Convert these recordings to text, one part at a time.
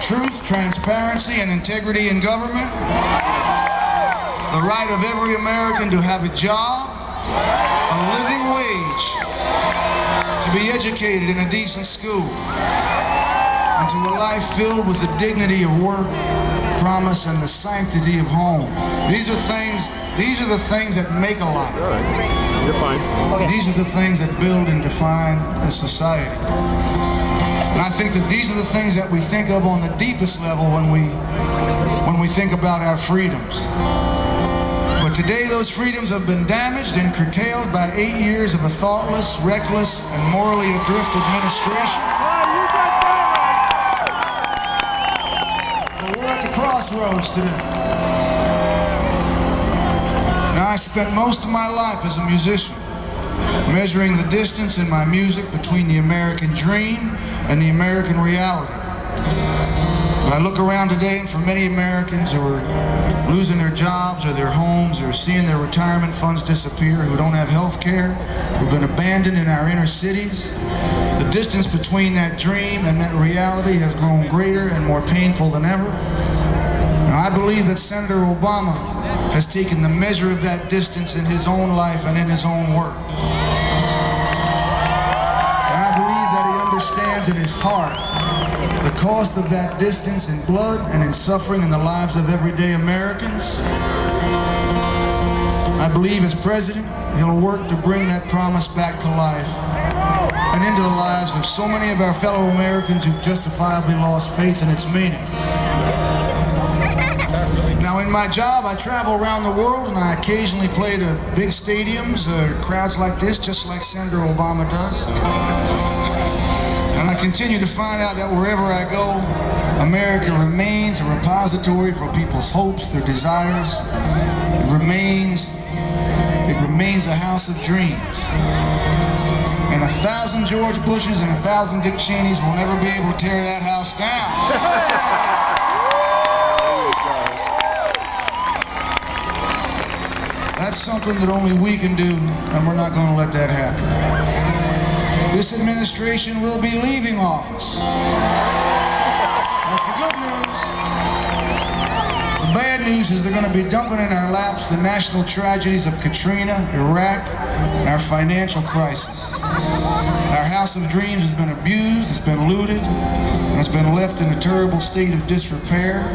truth, transparency, and integrity in government, the right of every American to have a job, a living wage, to be educated in a decent school, and to a life filled with the dignity of work, promise, and the sanctity of home. These are the things that make a life. You're fine. Okay. These are the things that build and define a society. And I think that these are the things that we think of on the deepest level when we think about our freedoms. But today those freedoms have been damaged and curtailed by 8 years of a thoughtless, reckless, and morally adrift administration. But we're at the crossroads today. Now, I spent most of my life as a musician, measuring the distance in my music between the American dream and the American reality. But I look around today, and for many Americans who are losing their jobs or their homes or seeing their retirement funds disappear, who don't have health care, who've been abandoned in our inner cities, the distance between that dream and that reality has grown greater and more painful than ever. Now, I believe that Senator Obama has taken the measure of that distance in his own life and in his own work. And I believe that he understands in his heart the cost of that distance in blood and in suffering in the lives of everyday Americans. I believe as president, he'll work to bring that promise back to life and into the lives of so many of our fellow Americans who've justifiably lost faith in its meaning. Now, in my job, I travel around the world and I occasionally play to big stadiums, crowds like this, just like Senator Obama does. And I continue to find out that wherever I go, America remains a repository for people's hopes, their desires. It remains a house of dreams. And 1,000 George Bushes and 1,000 Dick Cheneys will never be able to tear that house down. That's something that only we can do, and we're not going to let that happen. This administration will be leaving office. That's the good news. The bad news is they're going to be dumping in our laps the national tragedies of Katrina, Iraq, and our financial crisis. Our house of dreams has been abused, it's been looted, and it's been left in a terrible state of disrepair.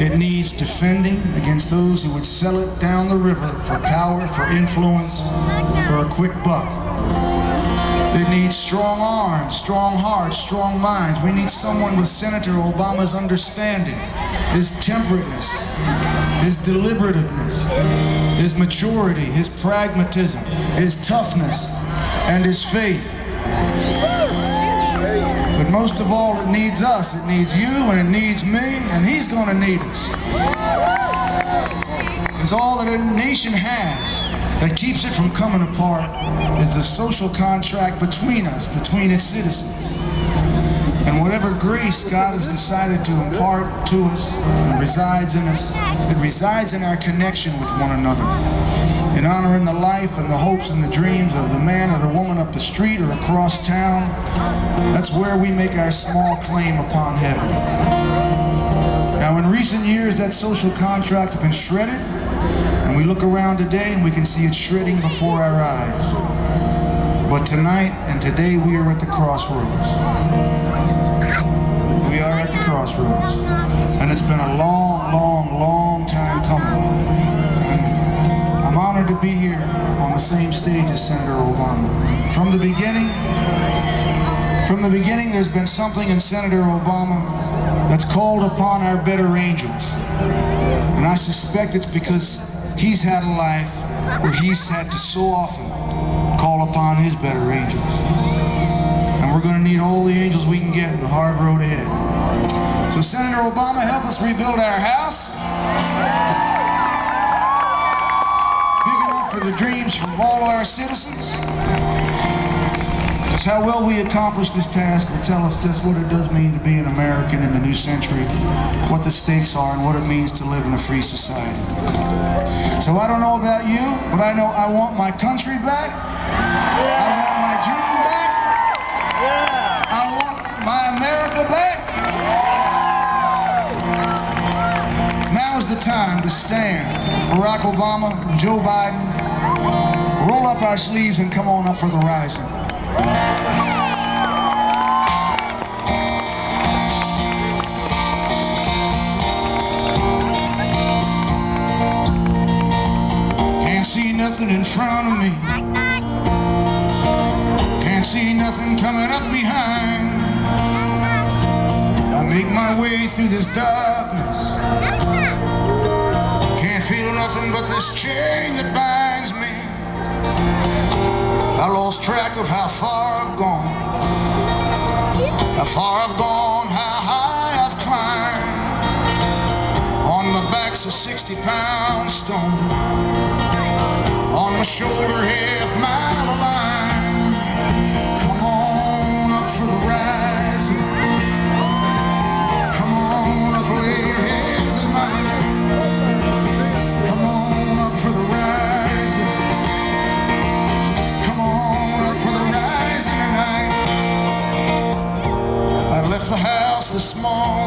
It needs defending against those who would sell it down the river for power, for influence, or a quick buck. It needs strong arms, strong hearts, strong minds. We need someone with Senator Obama's understanding, his temperateness, his deliberativeness, his maturity, his pragmatism, his toughness, and his faith. But most of all, it needs us. It needs you, and it needs me, and he's going to need us. Because all that a nation has that keeps it from coming apart is the social contract between us, between its citizens. And whatever grace God has decided to impart to us and resides in us, it resides in our connection with one another. In honoring the life and the hopes and the dreams of the man or the woman up the street or across town, that's where we make our small claim upon heaven. Now, in recent years, that social contract's been shredded, and we look around today and we can see it shredding before our eyes. But tonight and today, we are at the crossroads. We are at the crossroads. And it's been a long, long, long time coming. I'm honored to be here on the same stage as Senator Obama. From the beginning, there's been something in Senator Obama that's called upon our better angels. And I suspect it's because he's had a life where he's had to so often call upon his better angels. And we're going to need all the angels we can get in the hard road ahead. So Senator Obama, help us rebuild our house. For the dreams from all our citizens. That's how well we accomplish this task will tell us just what it does mean to be an American in the new century, what the stakes are, and what it means to live in a free society. So I don't know about you, but I know I want my country back. I want my dream back. I want my America back. time to stand. Barack Obama, Joe Biden, roll up our sleeves and come on up for the rising. Can't see nothing in front of me. Can't see nothing coming up behind. I make my way through this darkness. Can't feel nothing but this chain that binds me. I lost track of how far I've gone. How far I've gone, how high I've climbed. On my back's a 60-pound stone. On my shoulder, half-mile of line. Come on up for the rising. Come on up, lay your hands in mine. Come on up for the rising. Come on up for the rising tonight. I left the house this morning.